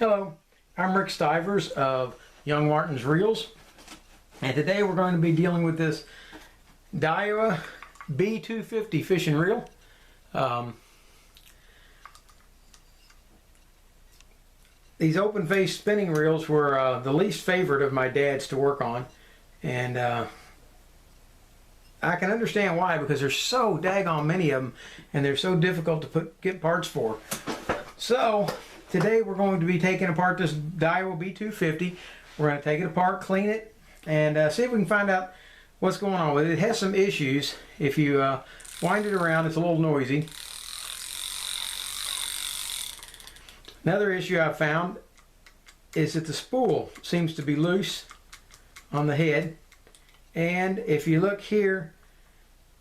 Hello, I'm Rick Stivers of YoungMartin'sReels, and today we're going to be dealing with this Diawa B-250 fishing reel. These open face spinning reels were the least favorite of my dad's to work on, and I can understand why, because there's so daggone many of them and they're so difficult to get parts for. So today we're going to be taking apart this Diawa B-250. We're going to take it apart, clean it, and see if we can find out what's going on with it. It has some issues. If you wind it around, it's a little noisy. Another issue I've found is that the spool seems to be loose on the head, and if you look here,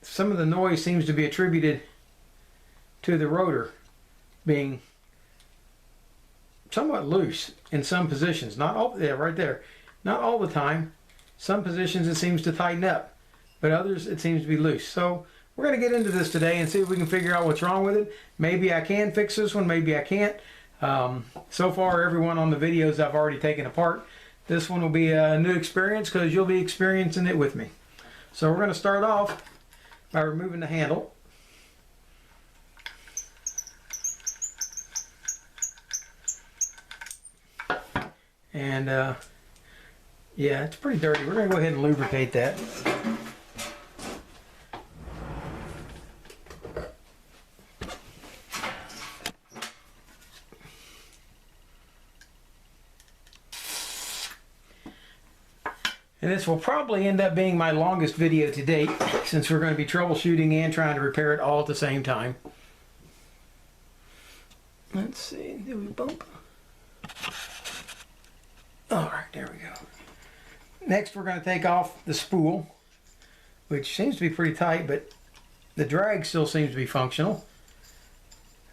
some of the noise seems to be attributed to the rotor being somewhat loose in some positions. Not all, yeah, right there. Not all the time. Some positions it seems to tighten up, but others it seems to be loose. So we're going to get into this today and see if we can figure out what's wrong with it. Maybe I can fix this one, maybe I can't. So far, everyone on the videos I've already taken apart. This one will be a new experience because you'll be experiencing it with me. So we're going to start off by removing the handle. And yeah, it's pretty dirty. We're going to go ahead and lubricate that. And this will probably end up being my longest video to date, since we're going to be troubleshooting and trying to repair it all at the same time. Let's see, did we bump? Alright, there we go. Next we're going to take off the spool, which seems to be pretty tight, but the drag still seems to be functional.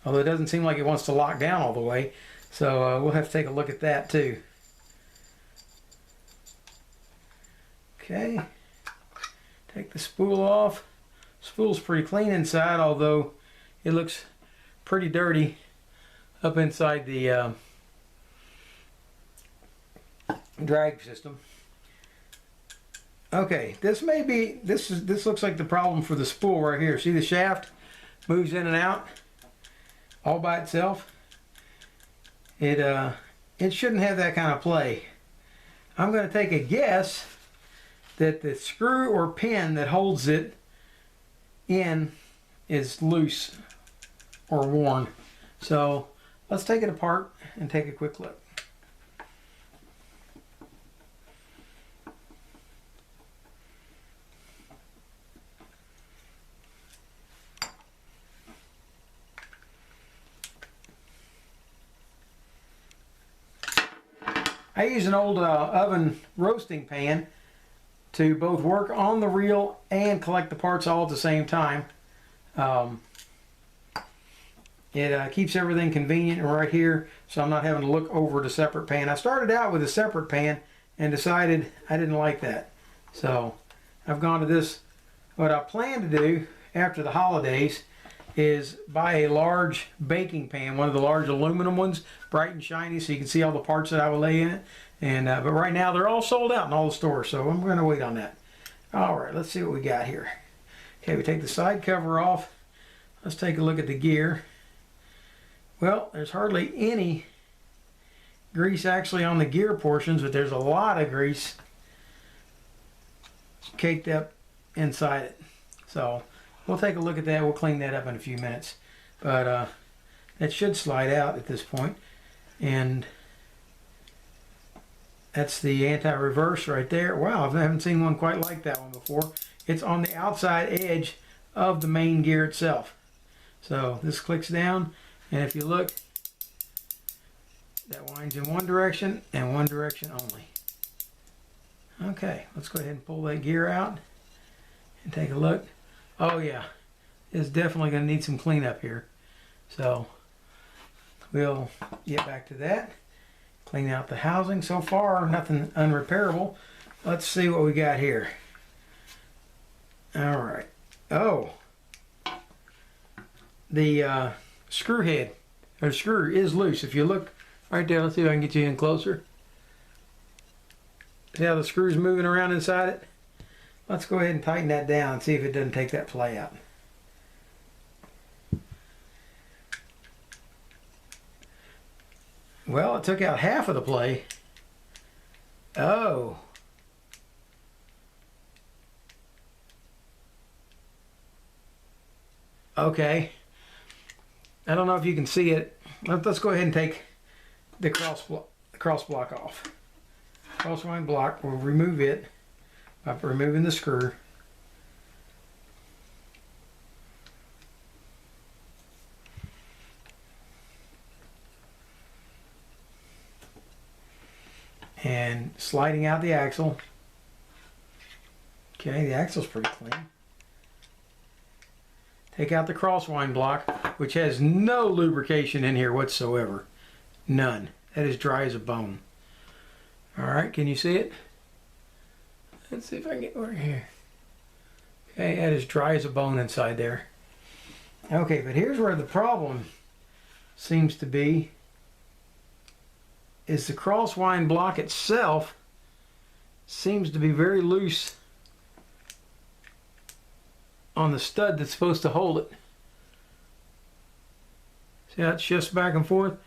Although it doesn't seem like it wants to lock down all the way, so we'll have to take a look at that too. Okay, take the spool off. Spool's pretty clean inside, although it looks pretty dirty up inside the drag system. Okay, this looks like the problem for the spool right here. See, the shaft moves in and out all by itself. It shouldn't have that kind of play. I'm going to take a guess that the screw or pin that holds it in is loose or worn. So let's take it apart and take a quick look. I use an old oven roasting pan to both work on the reel and collect the parts all at the same time. It keeps everything convenient right here, so I'm not having to look over the separate pan. I started out with a separate pan and decided I didn't like that. So I've gone to this. What I plan to do after the holidays is buy a large baking pan, one of the large aluminum ones, bright and shiny, so you can see all the parts that I will lay in it. And but right now they're all sold out in all the stores, so I'm going to wait on that. All right, let's see what we got here. Okay, we take the side cover off. Let's take a look at the gear. Well, there's hardly any grease actually on the gear portions, but there's a lot of grease caked up inside it. So we'll take a look at that. We'll clean that up in a few minutes. But that should slide out at this point. And that's the anti-reverse right there. Wow, I haven't seen one quite like that one before. It's on the outside edge of the main gear itself. So this clicks down, and if you look, that winds in one direction and one direction only. Okay, let's go ahead and pull that gear out and take a look. Oh yeah, it's definitely going to need some cleanup here. So we'll get back to that. Clean out the housing. So far, nothing unrepairable. Let's see what we got here. All right. Oh, the screw head or screw is loose. If you look Right there, let's see if I can get you in closer. See how the screw's moving around inside it? Let's go ahead and tighten that down and see if it doesn't take that play out. Well, it took out half of the play. Oh. Okay. I don't know if you can see it. Let's go ahead and take the cross block off. Crosswind block, we'll remove it by removing the screw. And sliding out the axle. Okay, the axle's pretty clean. Take out the crosswind block, which has no lubrication in here whatsoever. None. That is dry as a bone. Alright, can you see it? Let's see if I can get over here. Okay, that is dry as a bone inside there. Okay, but here's where the problem seems to be. Is the crosswind block itself seems to be very loose on the stud that's supposed to hold it. See how it shifts back and forth?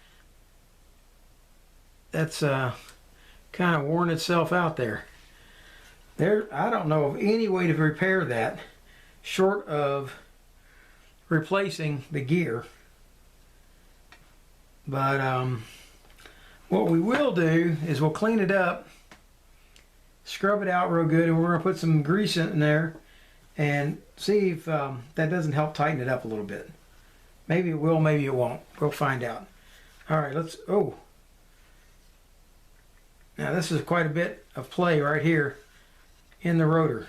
That's kind of worn itself out there. I don't know of any way to repair that short of replacing the gear. But what we will do is we'll clean it up, scrub it out real good, and we're going to put some grease in there and see if that doesn't help tighten it up a little bit. Maybe it will, maybe it won't. We'll find out. Alright, oh. Now this is quite a bit of play right here in the rotor.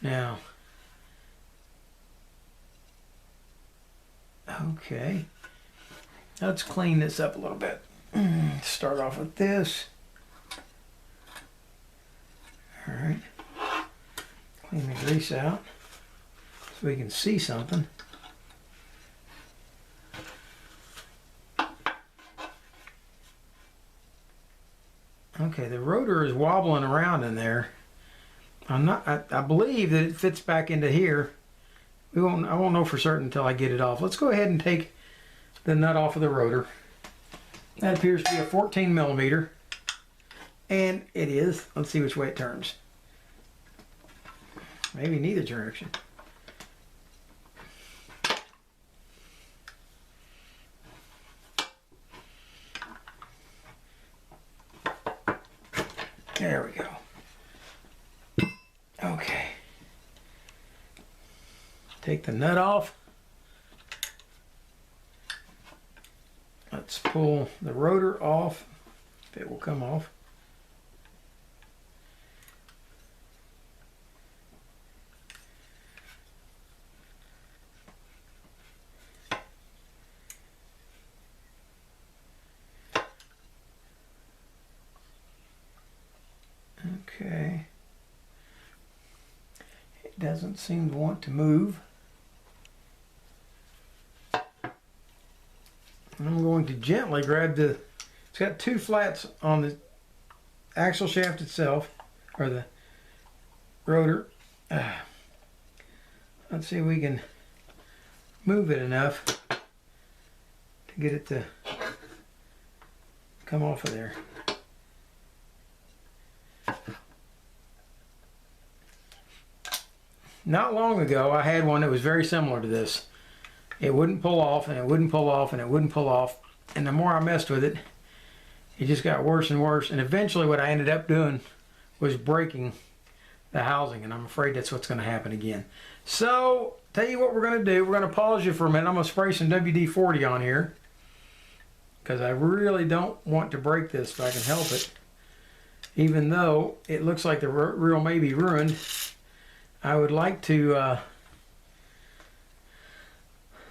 Now, okay. Let's clean this up a little bit. Start off with this. Alright. Clean the grease out so we can see something. Okay, the rotor is wobbling around in there. I believe that it fits back into here. I won't know for certain until I get it off. Let's go ahead and take the nut off of the rotor. That appears to be a 14 millimeter, and it is. Let's see which way it turns. Maybe neither direction. There we go. Okay. Take the nut off. Let's pull the rotor off, if it will come off. Okay. It doesn't seem to want to move. I'm going to gently grab it's got two flats on the axle shaft itself, or the rotor. Let's see if we can move it enough to get it to come off of there. Not long ago I had one that was very similar to this. It wouldn't pull off, and it wouldn't pull off, and it wouldn't pull off. And the more I messed with it, it just got worse and worse. And eventually what I ended up doing was breaking the housing, and I'm afraid that's what's going to happen again. So, tell you what we're going to do. We're going to pause you for a minute. I'm going to spray some WD-40 on here, because I really don't want to break this if I can help it. Even though it looks like the reel may be ruined, I would like to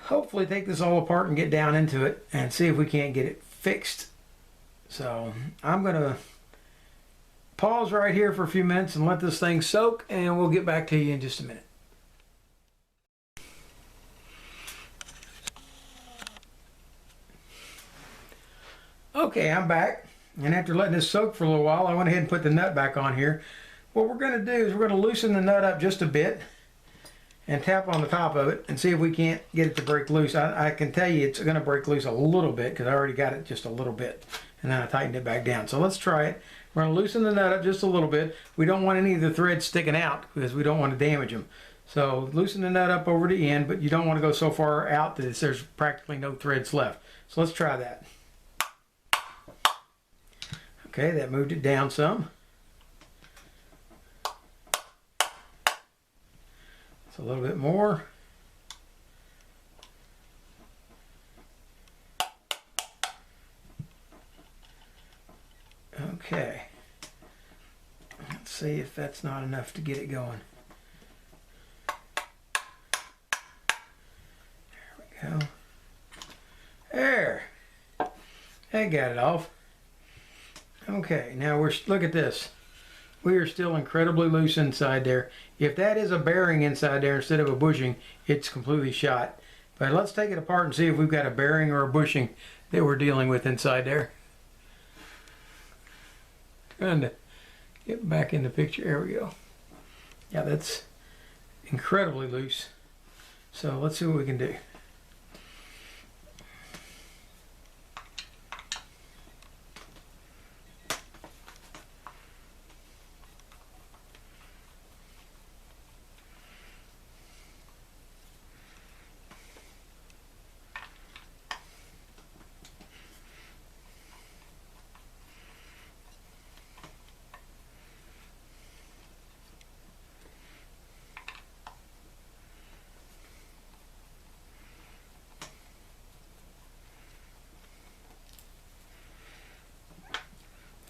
hopefully take this all apart and get down into it and see if we can't get it fixed. So I'm going to pause right here for a few minutes and let this thing soak, and we'll get back to you in just a minute. Okay, I'm back, and after letting this soak for a little while, I went ahead and put the nut back on here. What we're going to do is we're going to loosen the nut up just a bit and tap on the top of it and see if we can't get it to break loose. I can tell you it's going to break loose a little bit because I already got it just a little bit, and then I tightened it back down. So let's try it. We're going to loosen the nut up just a little bit. We don't want any of the threads sticking out because we don't want to damage them. So loosen the nut up over the end, but you don't want to go so far out that there's practically no threads left. So let's try that. Okay, that moved it down some. It's a little bit more. Okay. Let's see if that's not enough to get it going. There we go. There. That got it off. Okay, now look at this. We are still incredibly loose inside there. If that is a bearing inside there instead of a bushing, it's completely shot. But let's take it apart and see if we've got a bearing or a bushing that we're dealing with inside there. Trying to get back in the picture. There we go. Yeah, that's incredibly loose. So let's see what we can do.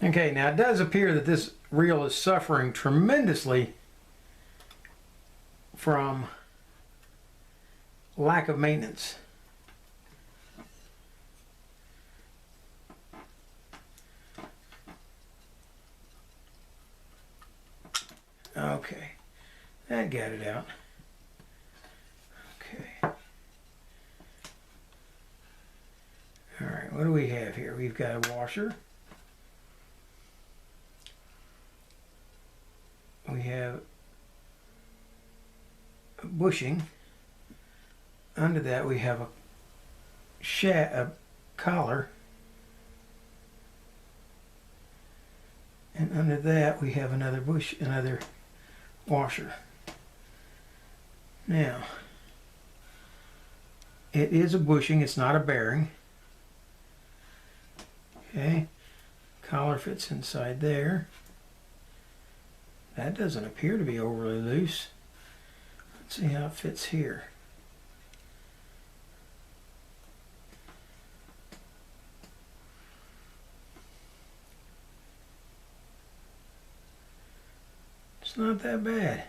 Okay, now it does appear that this reel is suffering tremendously from lack of maintenance. Okay, that got it out. Okay. All right, what do we have here? We've got a washer. We have a bushing. Under that we have a collar, and under that we have another washer. Now, it is a bushing, it's not a bearing. Okay, collar fits inside there. That doesn't appear to be overly loose. Let's see how it fits here. It's not that bad.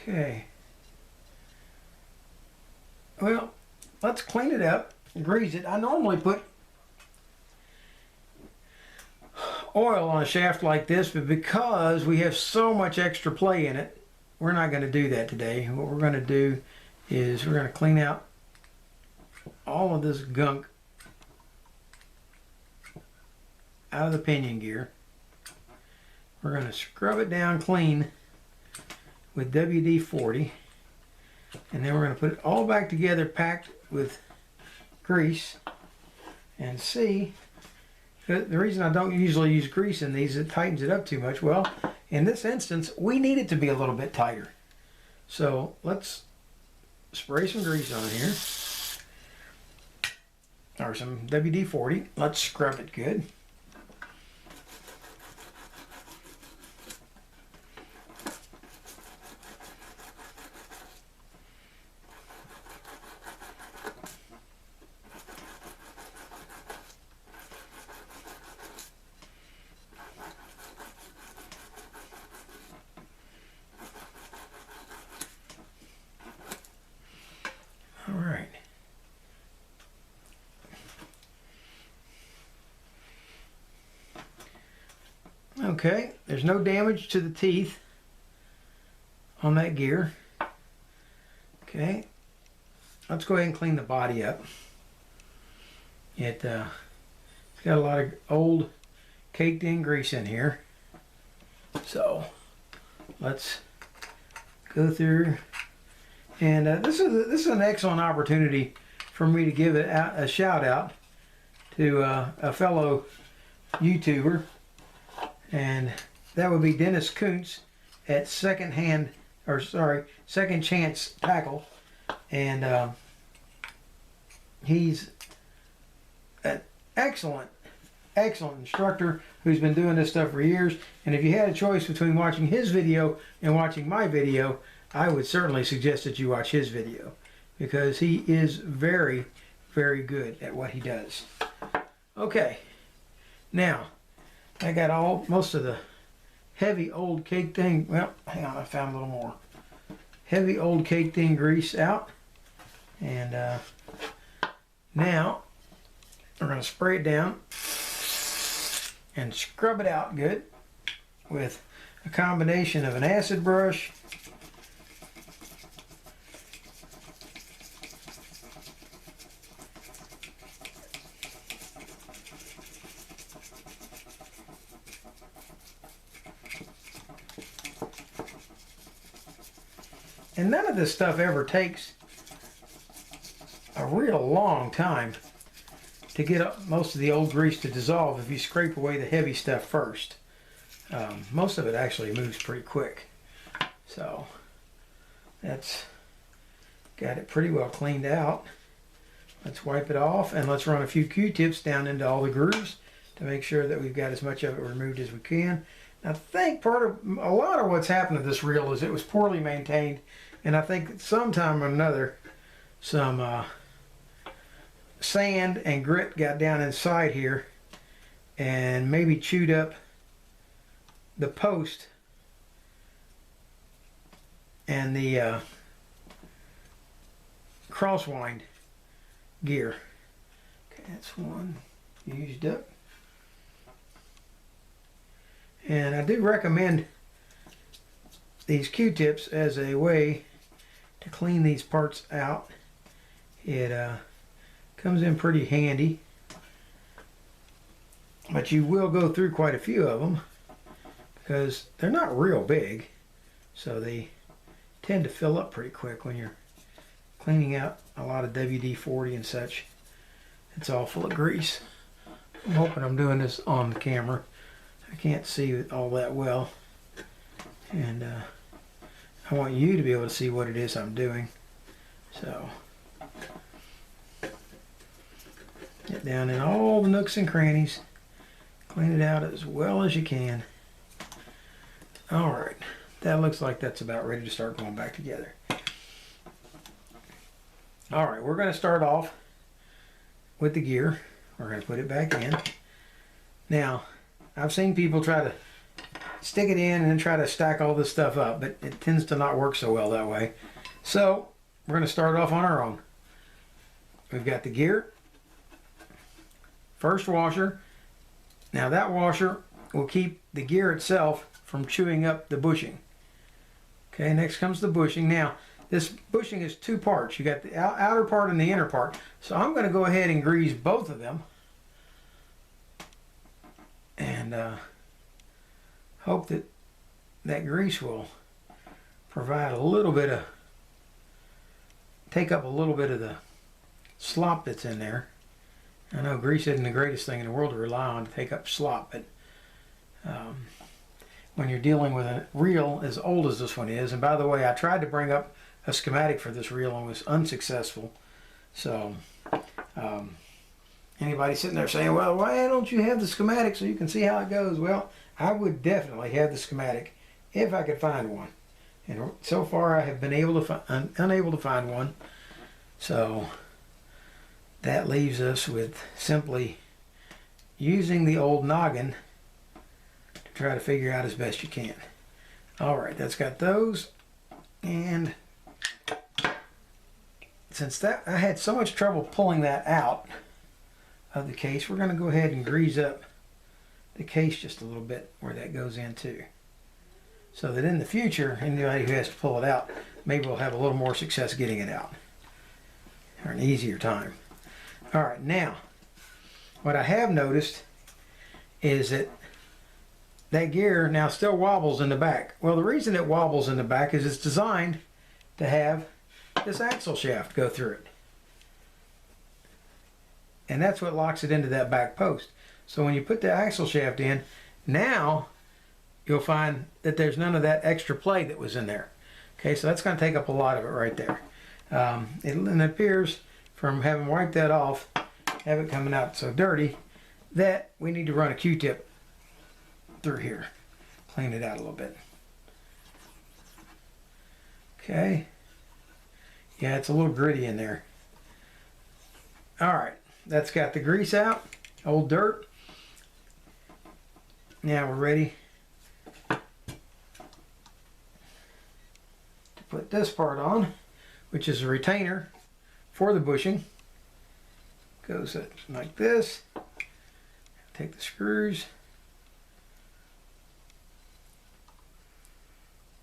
Okay. Well, let's clean it up, grease it. I normally put oil on a shaft like this, but because we have so much extra play in it, we're not going to do that today. What we're going to do is we're going to clean out all of this gunk out of the pinion gear. We're going to scrub it down clean with WD-40, and then we're going to put it all back together, packed with grease, and see. The reason I don't usually use grease in these, it tightens it up too much. Well, in this instance, we need it to be a little bit tighter. So let's spray some grease on here, or some WD-40. Let's scrub it good. All right. Okay, there's no damage to the teeth on that gear. Okay, let's go ahead and clean the body up. It's got a lot of old caked in grease in here, so let's go through. And this is an excellent opportunity for me to give a shout out to a fellow YouTuber, and that would be Dennis Kuntz at Second Chance Tackle, and he's an excellent instructor who's been doing this stuff for years. And if you had a choice between watching his video and watching my video, I would certainly suggest that you watch his video, because he is very, very good at what he does. Okay, now I got most of the heavy old caked in, well, hang on, I found a little more heavy old caked in grease out, and now we're going to spray it down and scrub it out good with a combination of an acid brush and none of this stuff ever takes a real long time to get most of the old grease to dissolve if you scrape away the heavy stuff first. Most of it actually moves pretty quick. So that's got it pretty well cleaned out. Let's wipe it off, and let's run a few Q-tips down into all the grooves to make sure that we've got as much of it removed as we can. I think a lot of what's happened to this reel is it was poorly maintained, and I think sometime or another some sand and grit got down inside here and maybe chewed up the post and the crosswind gear. Okay, that's one used up. And I do recommend these Q-tips as a way to clean these parts out. It comes in pretty handy, but you will go through quite a few of them because they're not real big, so they tend to fill up pretty quick when you're cleaning out a lot of WD-40 and such. It's all full of grease. I'm hoping I'm doing this on the camera. I can't see it all that well, and I want you to be able to see what it is I'm doing. So get down in all the nooks and crannies, clean it out as well as you can. Alright, that looks like that's about ready to start going back together. Alright, we're going to start off with the gear. We're going to put it back in. Now, I've seen people try to stick it in and then try to stack all this stuff up, but it tends to not work so well that way. So, we're going to start off on our own. We've got the gear, first washer. Now that washer will keep the gear itself from chewing up the bushing. Okay, next comes the bushing. Now, this bushing is two parts. You got the outer part and the inner part. So I'm going to go ahead and grease both of them, and hope that that grease will provide a little bit of, take up a little bit of the slop that's in there. I know grease isn't the greatest thing in the world to rely on to take up slop, but when you're dealing with a reel as old as this one is, and by the way, I tried to bring up a schematic for this reel and was unsuccessful. So anybody sitting there saying, well, why don't you have the schematic so you can see how it goes? Well, I would definitely have the schematic if I could find one. And so far I have been unable to find one. So that leaves us with simply using the old noggin to try to figure out as best you can. Alright, that's got those. And since I had so much trouble pulling that out of the case, we're going to go ahead and grease up the case just a little bit where that goes in too. so that in the future, anybody who has to pull it out, maybe we'll have a little more success getting it out, or an easier time. All right, now, what I have noticed is that that gear now still wobbles in the back. Well, the reason it wobbles in the back is it's designed to have this axle shaft go through it. And that's what locks it into that back post. So when you put the axle shaft in, now you'll find that there's none of that extra play that was in there. Okay, so that's going to take up a lot of it right there. It appears from having wiped that off, have it coming out so dirty, that we need to run a Q-tip through here. Clean it out a little bit. Okay. Yeah, it's a little gritty in there. Alright, that's got the grease out, old dirt. Now we're ready to put this part on, which is a retainer for the bushing. Goes like this. Take the screws,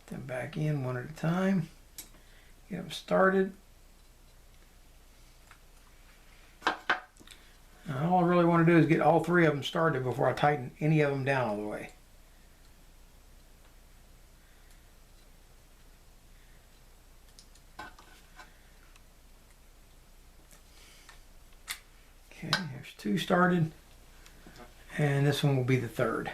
them back in one at a time, get them started. Now, all I really want to do is get all three of them started before I tighten any of them down all the way. Okay, there's two started, and this one will be the third.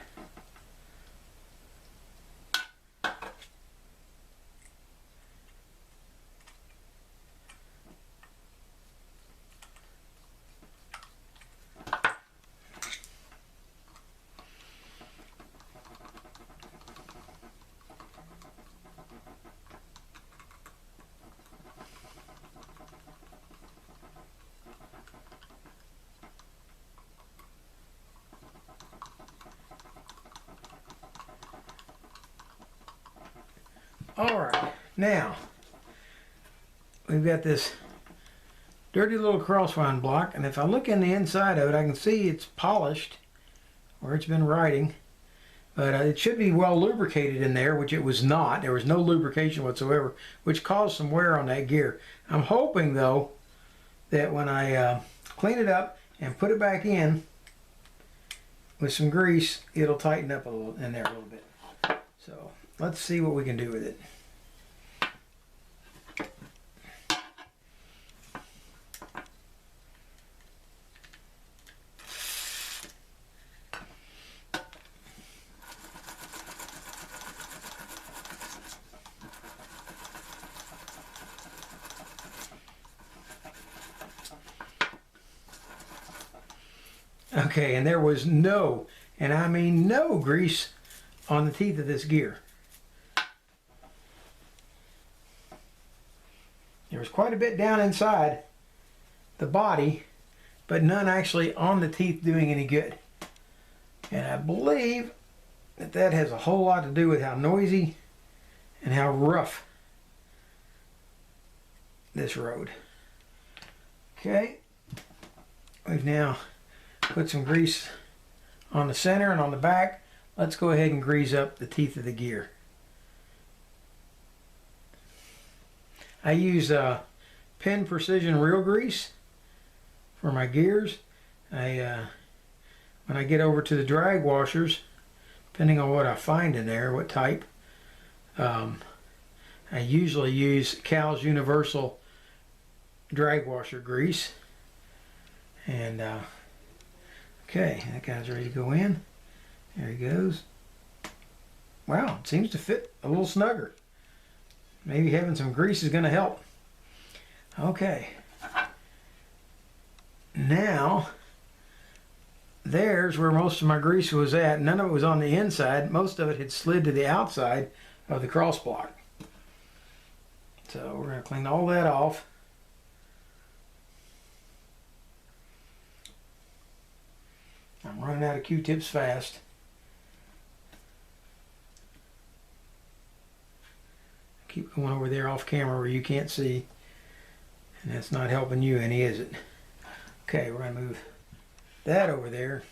Alright, now we've got this dirty little crosswind block, and if I look in the inside of it, I can see it's polished, or it's been riding, but it should be well lubricated in there, which it was not. There was no lubrication whatsoever, which caused some wear on that gear. I'm hoping, though, that when I clean it up and put it back in with some grease, it'll tighten up a little in there a little bit. So let's see what we can do with it. Okay, and there was no, and I mean no, grease on the teeth of this gear. There was quite a bit down inside the body, but none actually on the teeth doing any good. And I believe that that has a whole lot to do with how noisy and how rough this rode. Okay, we've now put some grease on the center and on the back. Let's go ahead and grease up the teeth of the gear. I use Penn Precision Reel Grease for my gears. When I get over to the drag washers, depending on what I find in there, what type, I usually use Cal's Universal drag washer grease. And okay, that guy's ready to go in. There he goes. Wow, it seems to fit a little snugger. Maybe having some grease is going to help. Okay. Now, there's where most of my grease was at. None of it was on the inside. Most of it had slid to the outside of the cross block. So we're going to clean all that off. I'm running out of Q-tips fast. Keep going over there off camera where you can't see, and that's not helping you any, is it? Okay, we're going to move that over there,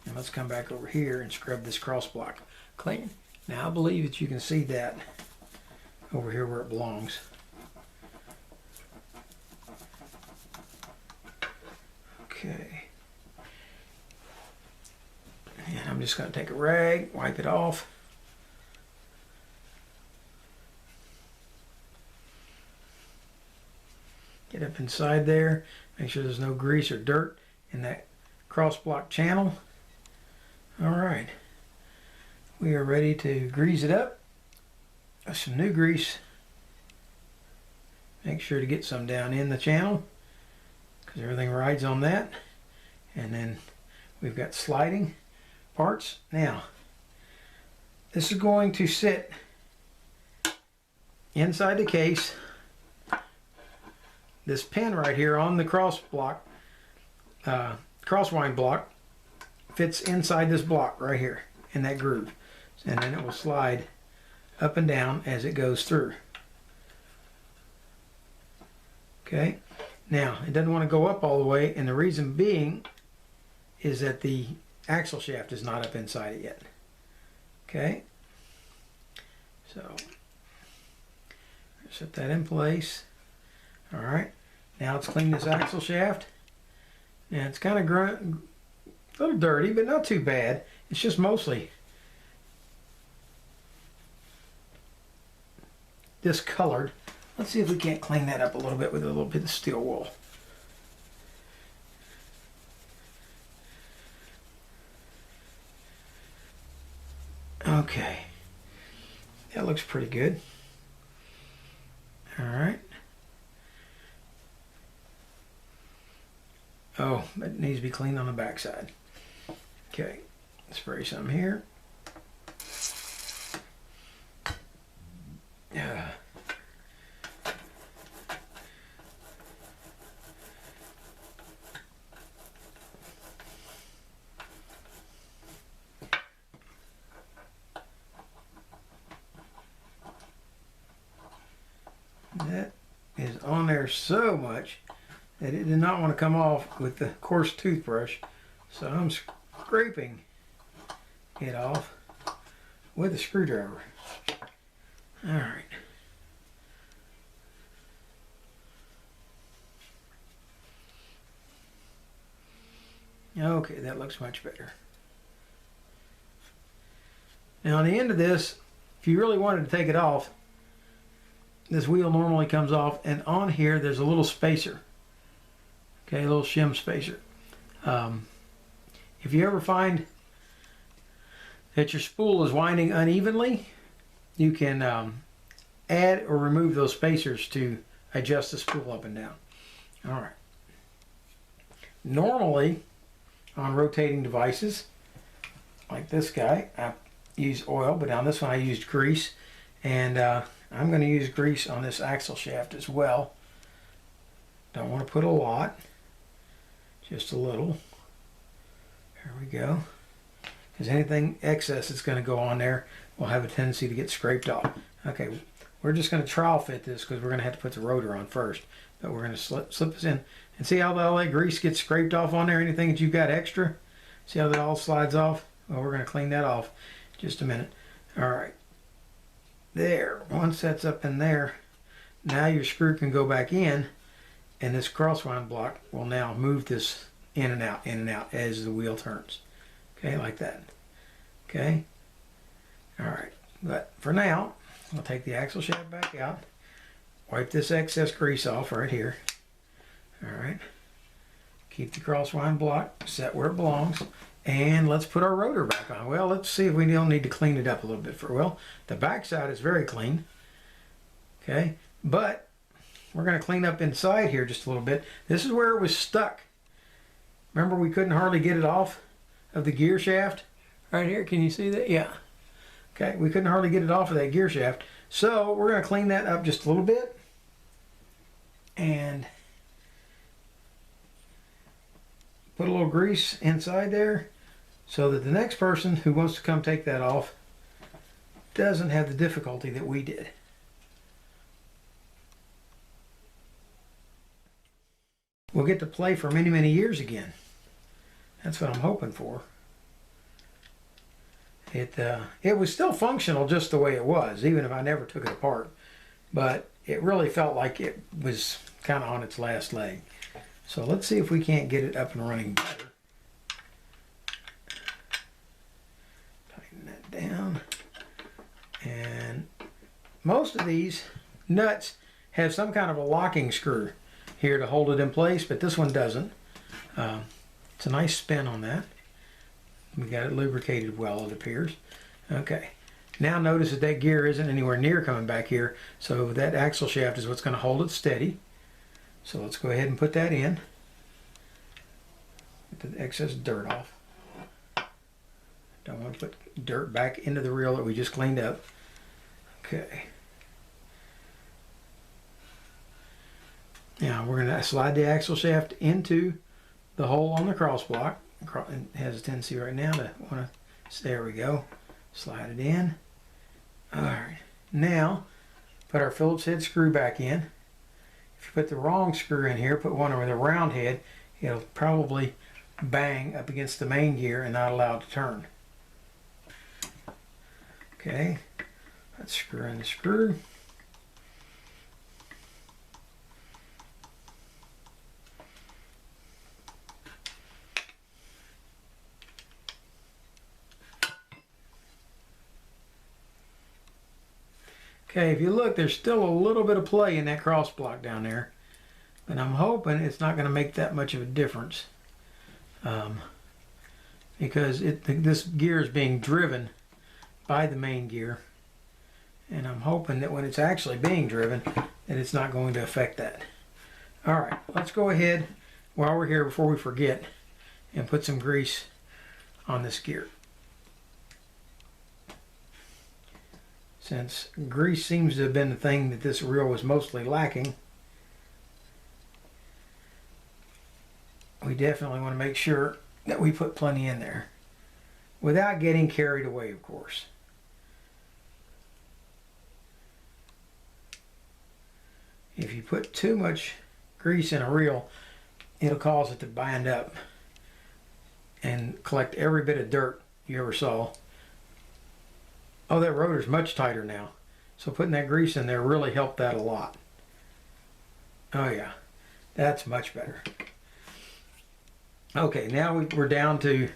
and let's come back over here and scrub this cross block clean. Now I believe that you can see that over here where it belongs. Okay. And I'm just going to take a rag, wipe it off. Get up inside there, make sure there's no grease or dirt in that cross block channel. All right, we are ready to grease it up with some new grease. Make sure to get some down in the channel because everything rides on that. And then we've got sliding parts. Now, this is going to sit inside the case. This pin right here on the crosswind block fits inside this block right here in that groove, and then it will slide up and down as it goes through. Okay, now it doesn't want to go up all the way, and the reason being is that the axle shaft is not up inside it yet. Okay, so set that in place. All right, now let's clean this axle shaft. Now it's kind of a little dirty, but not too bad. It's just mostly discolored. Let's see if we can't clean that up a little bit with a little bit of steel wool. Okay, that looks pretty good. All right. Oh, it needs to be cleaned on the backside. Okay, spray some here. Yeah. That is on there so much that it did not want to come off with the coarse toothbrush, so I'm scraping it off with a screwdriver. All right. Okay, that looks much better. Now on the end of this, if you really wanted to take it off, this wheel normally comes off, and on here there's a little spacer. Okay, a little shim spacer. If you ever find that your spool is winding unevenly, you can add or remove those spacers to adjust the spool up and down. All right. Normally, on rotating devices, like this guy, I use oil, but on this one I used grease, and I'm going to use grease on this axle shaft as well. Don't want to put a lot. Just a little. There we go. Because anything excess that's going to go on there will have a tendency to get scraped off. Okay, we're just going to trial fit this because we're going to have to put the rotor on first. But we're going to slip this in. And see how all that grease gets scraped off on there? Anything that you've got extra? See how that all slides off? Well, we're going to clean that off in just a minute. All right. There. Once that's up in there, now your screw can go back in. And this crosswind block will now move this in and out as the wheel turns. Okay, like that. Okay. All right. But for now, I'll take the axle shaft back out. Wipe this excess grease off right here. All right. Keep the crosswind block set where it belongs. And let's put our rotor back on. Well, let's see if we don't need to clean it up a little bit for, well, the back side is very clean. Okay. But we're going to clean up inside here just a little bit. This is where it was stuck. Remember, we couldn't hardly get it off of the gear shaft? Right here, can you see that? Yeah. Okay, we couldn't hardly get it off of that gear shaft. So we're going to clean that up just a little bit. And put a little grease inside there so that the next person who wants to come take that off doesn't have the difficulty that we did. We'll get to play for many, many years again. That's what I'm hoping for. It was still functional just the way it was, even if I never took it apart. But it really felt like it was kind of on its last leg. So let's see if we can't get it up and running better. Tighten that down. And most of these nuts have some kind of a locking screw here to hold it in place, but this one doesn't. It's a nice spin on that. We got it lubricated well, it appears. Okay. Now notice that that gear isn't anywhere near coming back here, so that axle shaft is what's going to hold it steady. So let's go ahead and put that in. Get the excess dirt off. Don't want to put dirt back into the reel that we just cleaned up. Okay. Now we're going to slide the axle shaft into the hole on the cross block. It has a tendency right now to want to, there we go. Slide it in. Alright, now put our Phillips head screw back in. If you put the wrong screw in here, put one with a round head, it'll probably bang up against the main gear and not allow it to turn. Okay, let's screw in the screw. Okay, if you look, there's still a little bit of play in that cross block down there, but I'm hoping it's not going to make that much of a difference, because this gear is being driven by the main gear, and I'm hoping that when it's actually being driven that it's not going to affect that. Alright, let's go ahead while we're here before we forget and put some grease on this gear. Since grease seems to have been the thing that this reel was mostly lacking, we definitely want to make sure that we put plenty in there without getting carried away, of course. If you put too much grease in a reel, it'll cause it to bind up and collect every bit of dirt you ever saw. Oh, that rotor's much tighter now. So putting that grease in there really helped that a lot. Oh yeah, that's much better. Okay, now we're down to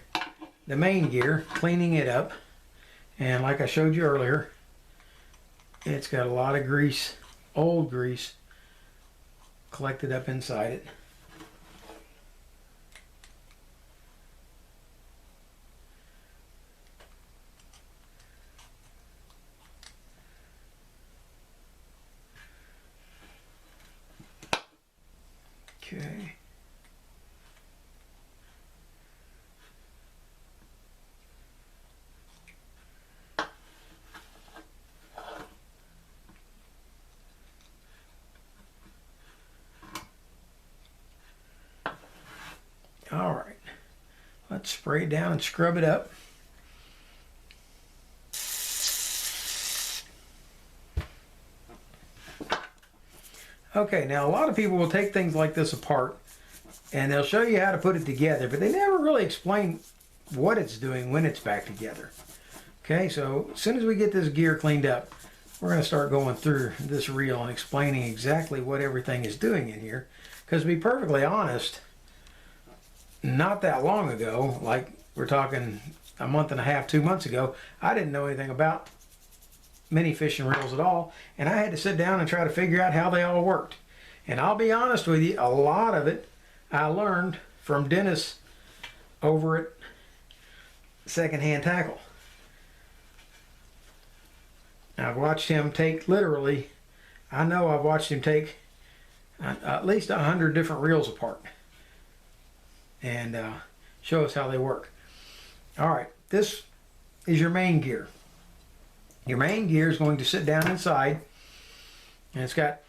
the main gear, cleaning it up. And like I showed you earlier, it's got a lot of grease, old grease, collected up inside it. Okay. All right. Let's spray it down and scrub it up. Okay, now a lot of people will take things like this apart and they'll show you how to put it together, but they never really explain what it's doing when it's back together. Okay, so as soon as we get this gear cleaned up, we're going to start going through this reel and explaining exactly what everything is doing in here. Because to be perfectly honest, not that long ago, like we're talking a month and a half, 2 months ago, I didn't know anything about mini fishing reels at all, and I had to sit down and try to figure out how they all worked. And I'll be honest with you, a lot of it I learned from Dennis over at Secondhand Tackle. I've watched him take literally, I know I've watched him take at least 100 different reels apart and show us how they work. Alright, this is your main gear. Your main gear is going to sit down inside, and it's got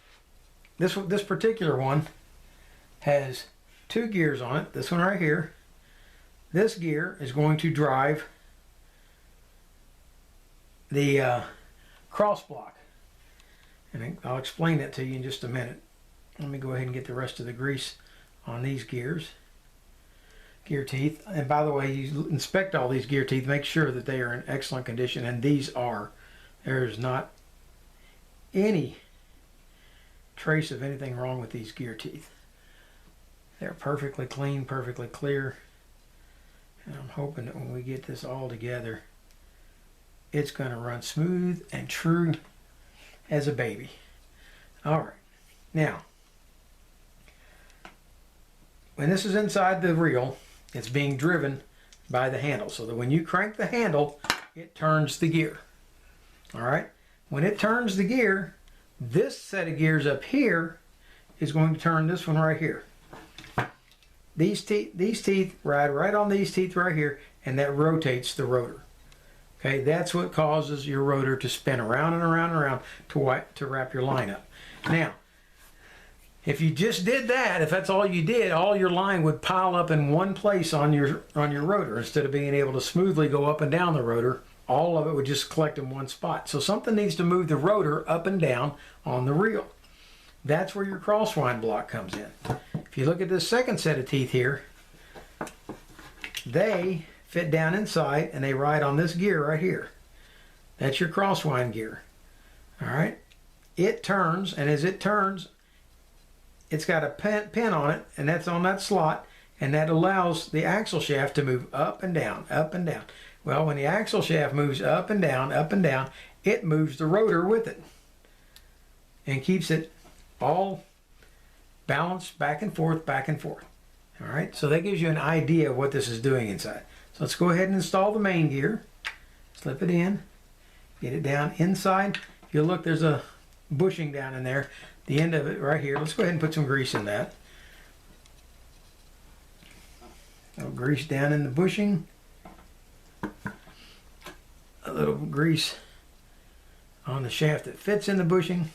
this particular one has two gears on it. This one right here. This gear is going to drive the cross block, and I'll explain that to you in just a minute. Let me go ahead and get the rest of the grease on these gears. gear teeth. And by the way, you inspect all these gear teeth, make sure that they are in excellent condition, and these are. There's not any trace of anything wrong with these gear teeth. They're perfectly clean, perfectly clear. And I'm hoping that when we get this all together, it's going to run smooth and true as a baby. All right. Now, when this is inside the reel, it's being driven by the handle, so that when you crank the handle, it turns the gear. All right. When it turns the gear, this set of gears up here is going to turn this one right here. These teeth ride right on these teeth right here, and that rotates the rotor. Okay, that's what causes your rotor to spin around and around and around to wrap your line up. Now, if you just did that, if that's all you did, all your line would pile up in one place on your rotor. Instead of being able to smoothly go up and down the rotor, all of it would just collect in one spot. So something needs to move the rotor up and down on the reel. That's where your crosswind block comes in. If you look at this second set of teeth here, they fit down inside and they ride on this gear right here. That's your crosswind gear. All right. It turns, and as it turns, it's got a pin on it, and that's on that slot, and that allows the axle shaft to move up and down, up and down. Well, when the axle shaft moves up and down, it moves the rotor with it and keeps it all balanced back and forth, back and forth. All right, so that gives you an idea of what this is doing inside. So let's go ahead and install the main gear. Slip it in, get it down inside. If you look, there's a bushing down in there, the end of it right here. Let's go ahead and put some grease in that. A little grease down in the bushing. A little grease on the shaft that fits in the bushing.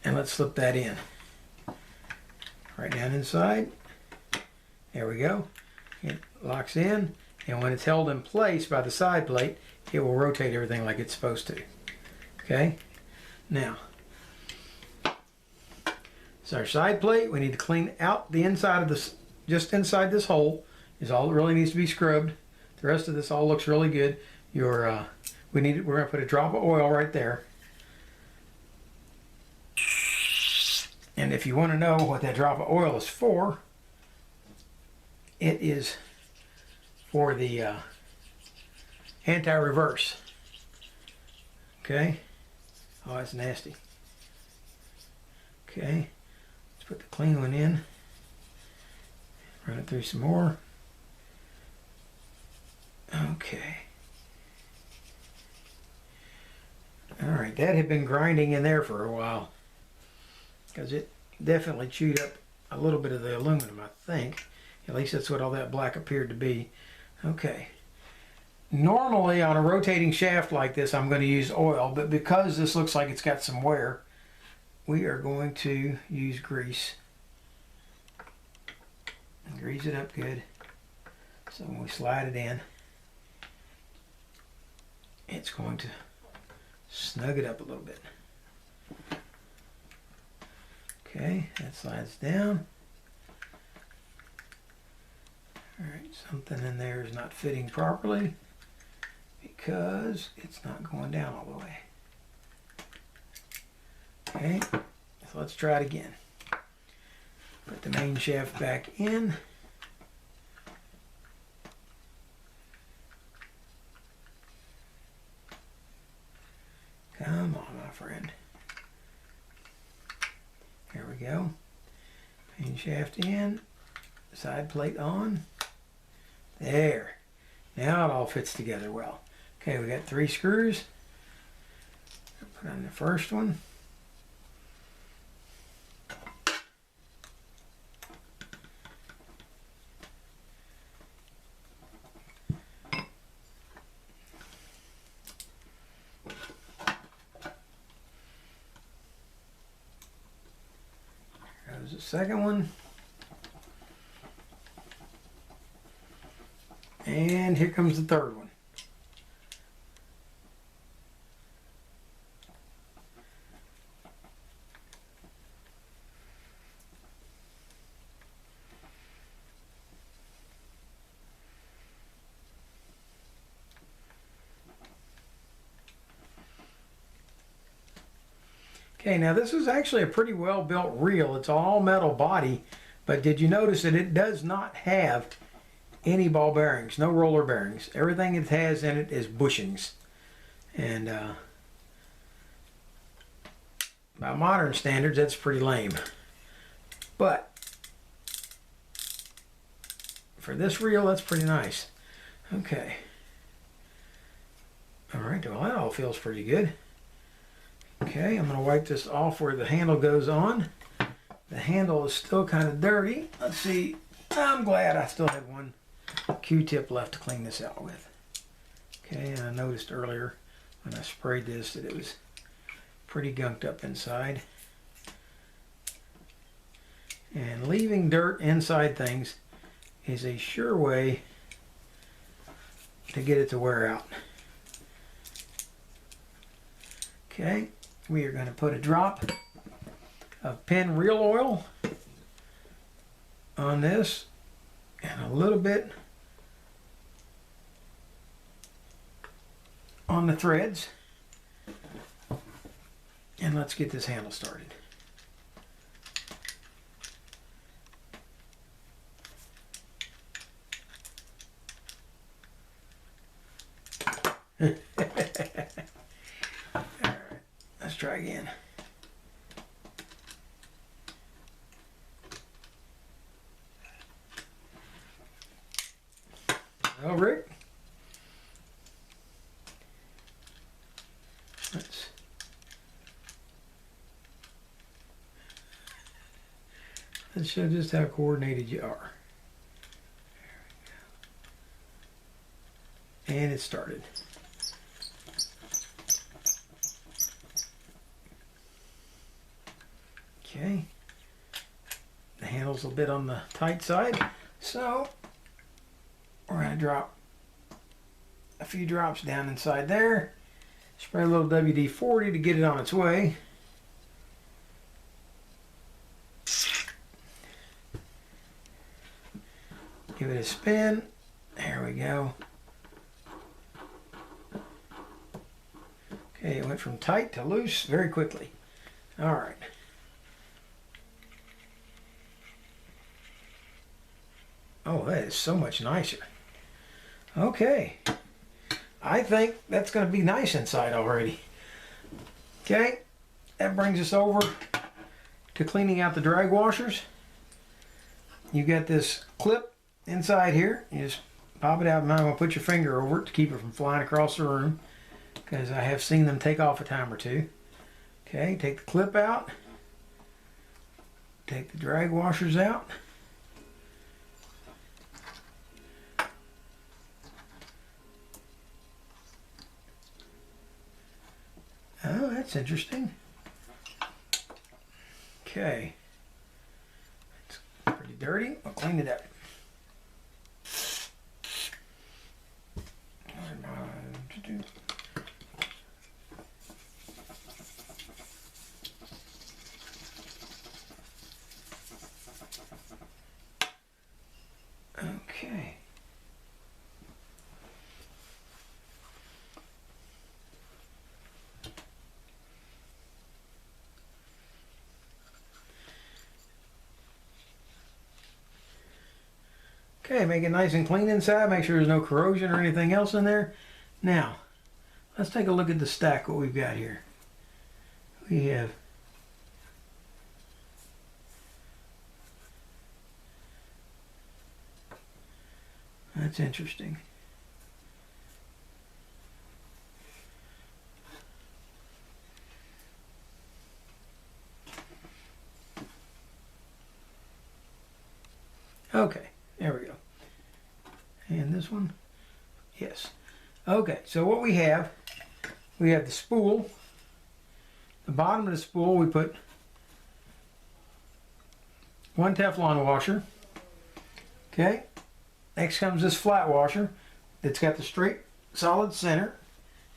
And let's slip that in. Right down inside. There we go. It locks in, and when it's held in place by the side plate, it will rotate everything like it's supposed to. Okay? Now, it's our side plate. We need to clean out the inside of this, just inside this hole is all that really needs to be scrubbed. The rest of this all looks really good. We're going to put a drop of oil right there. And if you want to know what that drop of oil is for, it is for the anti-reverse. Okay? Oh, that's nasty. Okay. Let's put the clean one in. Run it through some more. Okay. Alright, that had been grinding in there for a while, because it definitely chewed up a little bit of the aluminum, I think. At least that's what all that black appeared to be. Okay. Normally on a rotating shaft like this, I'm going to use oil, but because this looks like it's got some wear, we are going to use grease. And grease it up good. So when we slide it in, it's going to snug it up a little bit. Okay, that slides down. Alright, something in there is not fitting properly because it's not going down all the way. Okay, so let's try it again. Put the main shaft back in. Come on, my friend. Here we go. Main shaft in, side plate on. There. Now it all fits together well. Okay, we got 3 screws. Put on the first one. There's the second one. And here comes the third one. Okay, now this is actually a pretty well built reel. It's all metal body, but did you notice that it does not have any ball bearings, no roller bearings. Everything it has in it is bushings. And by modern standards, that's pretty lame. But for this reel, that's pretty nice. Okay. All right, well, that all feels pretty good. Okay, I'm going to wipe this off where the handle goes on. The handle is still kind of dirty. Let's see. I'm glad I still had one Q-tip left to clean this out with. Okay, and I noticed earlier when I sprayed this that it was pretty gunked up inside. And leaving dirt inside things is a sure way to get it to wear out. Okay, we are going to put a drop of Penn reel oil on this and a little bit on the threads, and let's get this handle started. Alright, let's try again. Well, Rick, let's show just how coordinated you are. And it started. Okay, the handle's a bit on the tight side, so we're going to drop a few drops down inside there, spray a little WD-40 to get it on its way. Give it a spin. There we go. Okay, it went from tight to loose very quickly. All right. Oh, that is so much nicer. Okay. I think that's going to be nice inside already. Okay. That brings us over to cleaning out the drag washers. You got this clip inside here. You just pop it out. I'm not going to put your finger over it to keep it from flying across the room, because I have seen them take off a time or two. Okay, take the clip out. Take the drag washers out. Oh, that's interesting. Okay. It's pretty dirty. I'll clean it up. Okay. Okay, make it nice and clean inside. Make sure there's no corrosion or anything else in there. Now, let's take a look at the stack, what we've got here. We have that's interesting. Okay, there we go. And this one, yes. Okay, so what we have the spool. The bottom of the spool, we put one Teflon washer. Okay. Next comes this flat washer that's got the straight solid center,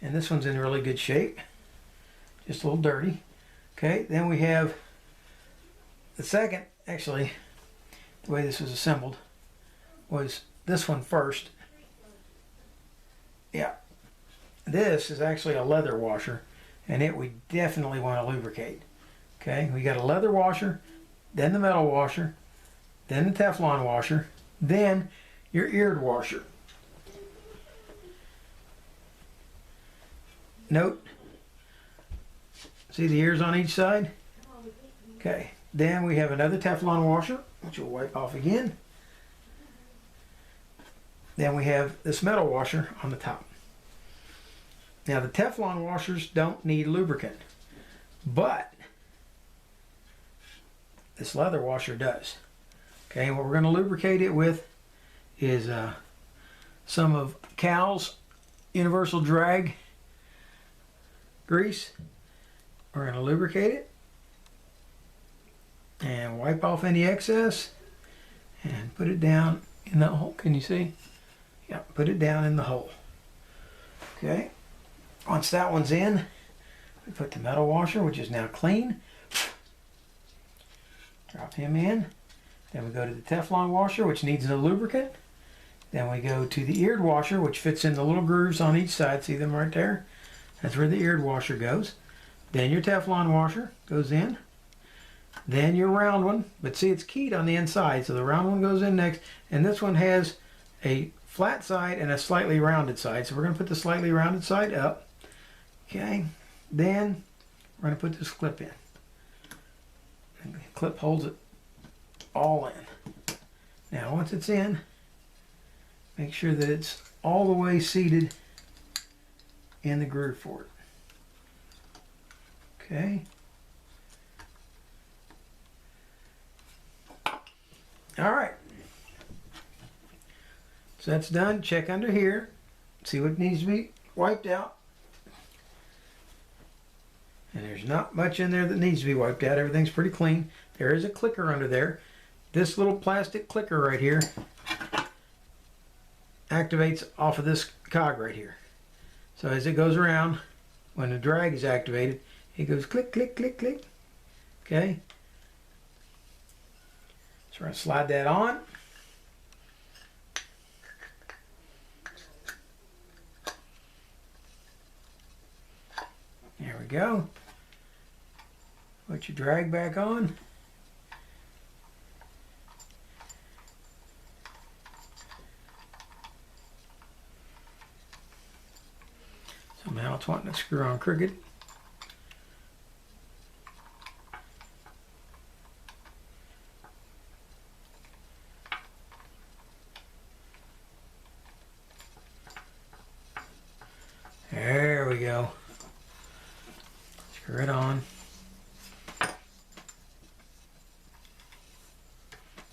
and this one's in really good shape, just a little dirty. Okay, then we have the second, actually the way this was assembled was this one first. Yeah, this is actually a leather washer, and it we definitely want to lubricate. Okay, we got a leather washer, then the metal washer, then the Teflon washer, then your eared washer. Note, see the ears on each side? Okay, then we have another Teflon washer, which we'll wipe off again. Then we have this metal washer on the top. Now the Teflon washers don't need lubricant, but this leather washer does. Okay, what we're going to lubricate it with is some of Cal's Universal Drag grease. We're going to lubricate it and wipe off any excess and put it down in that hole. Can you see? Yeah, put it down in the hole. Okay, once that one's in, we put the metal washer, which is now clean. Drop him in. Then we go to the Teflon washer, which needs no lubricant. Then we go to the eared washer, which fits in the little grooves on each side. See them right there? That's where the eared washer goes. Then your Teflon washer goes in. Then your round one, but see it's keyed on the inside, so the round one goes in next. And this one has a flat side and a slightly rounded side. So we're going to put the slightly rounded side up. Okay. Then we're going to put this clip in. And the clip holds it all in. Now once it's in, make sure that it's all the way seated in the groove for it. Okay. All right. So that's done. Check under here. See what needs to be wiped out. And there's not much in there that needs to be wiped out. Everything's pretty clean. There is a clicker under there. This little plastic clicker right here activates off of this cog right here. So as it goes around, when the drag is activated, it goes click, click, click, click. Okay. So we're going to slide that on. There we go. Put your drag back on. Somehow it's wanting to screw on crooked. There we go. Screw it on.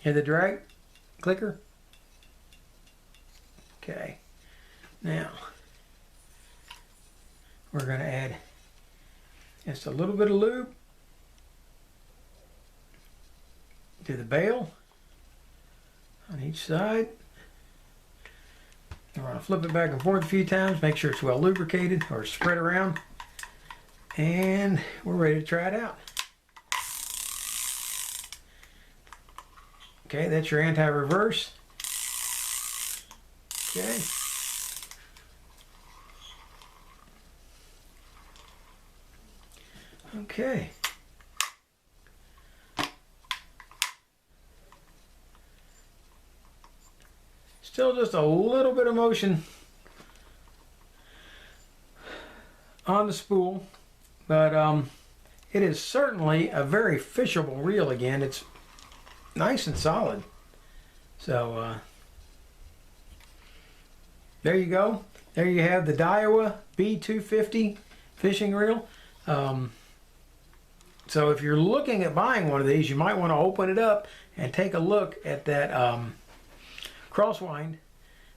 Hear the drag clicker? Okay. Now, we're going to add just a little bit of lube to the bail on each side. We're going to flip it back and forth a few times, make sure it's well lubricated or spread around, and we're ready to try it out. Okay, that's your anti-reverse. Okay. Okay. Still just a little bit of motion on the spool, but it is certainly a very fishable reel again. It's nice and solid. So there you go. There you have the Diawa B-250 fishing reel. So if you're looking at buying one of these, you might want to open it up and take a look at that crosswind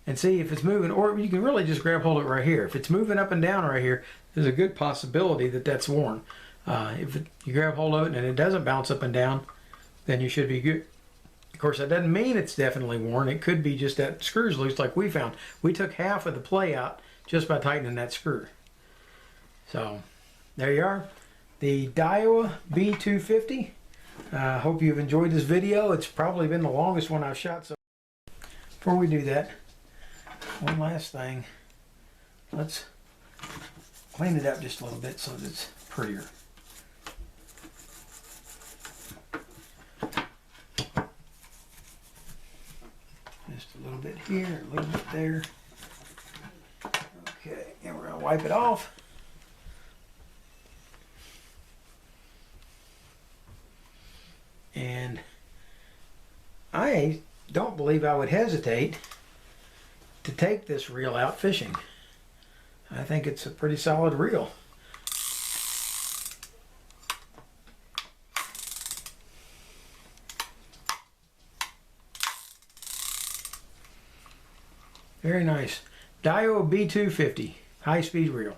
and see if it's moving, or you can really just grab hold of it right here. If it's moving up and down right here, there's a good possibility that that's worn. You grab hold of it and it doesn't bounce up and down, then you should be good. Of course, that doesn't mean it's definitely worn. It could be just that screw's loose like we found. We took half of the play out just by tightening that screw. So there you are. The Diawa B-250. Hope you've enjoyed this video. It's probably been the longest one I've shot. So before we do that, one last thing. Let's clean it up just a little bit so that it's prettier. little bit here, a little bit there. Okay, and we're going to wipe it off. And I don't believe I would hesitate to take this reel out fishing. I think it's a pretty solid reel. Very nice. Diawa B-250 high-speed reel.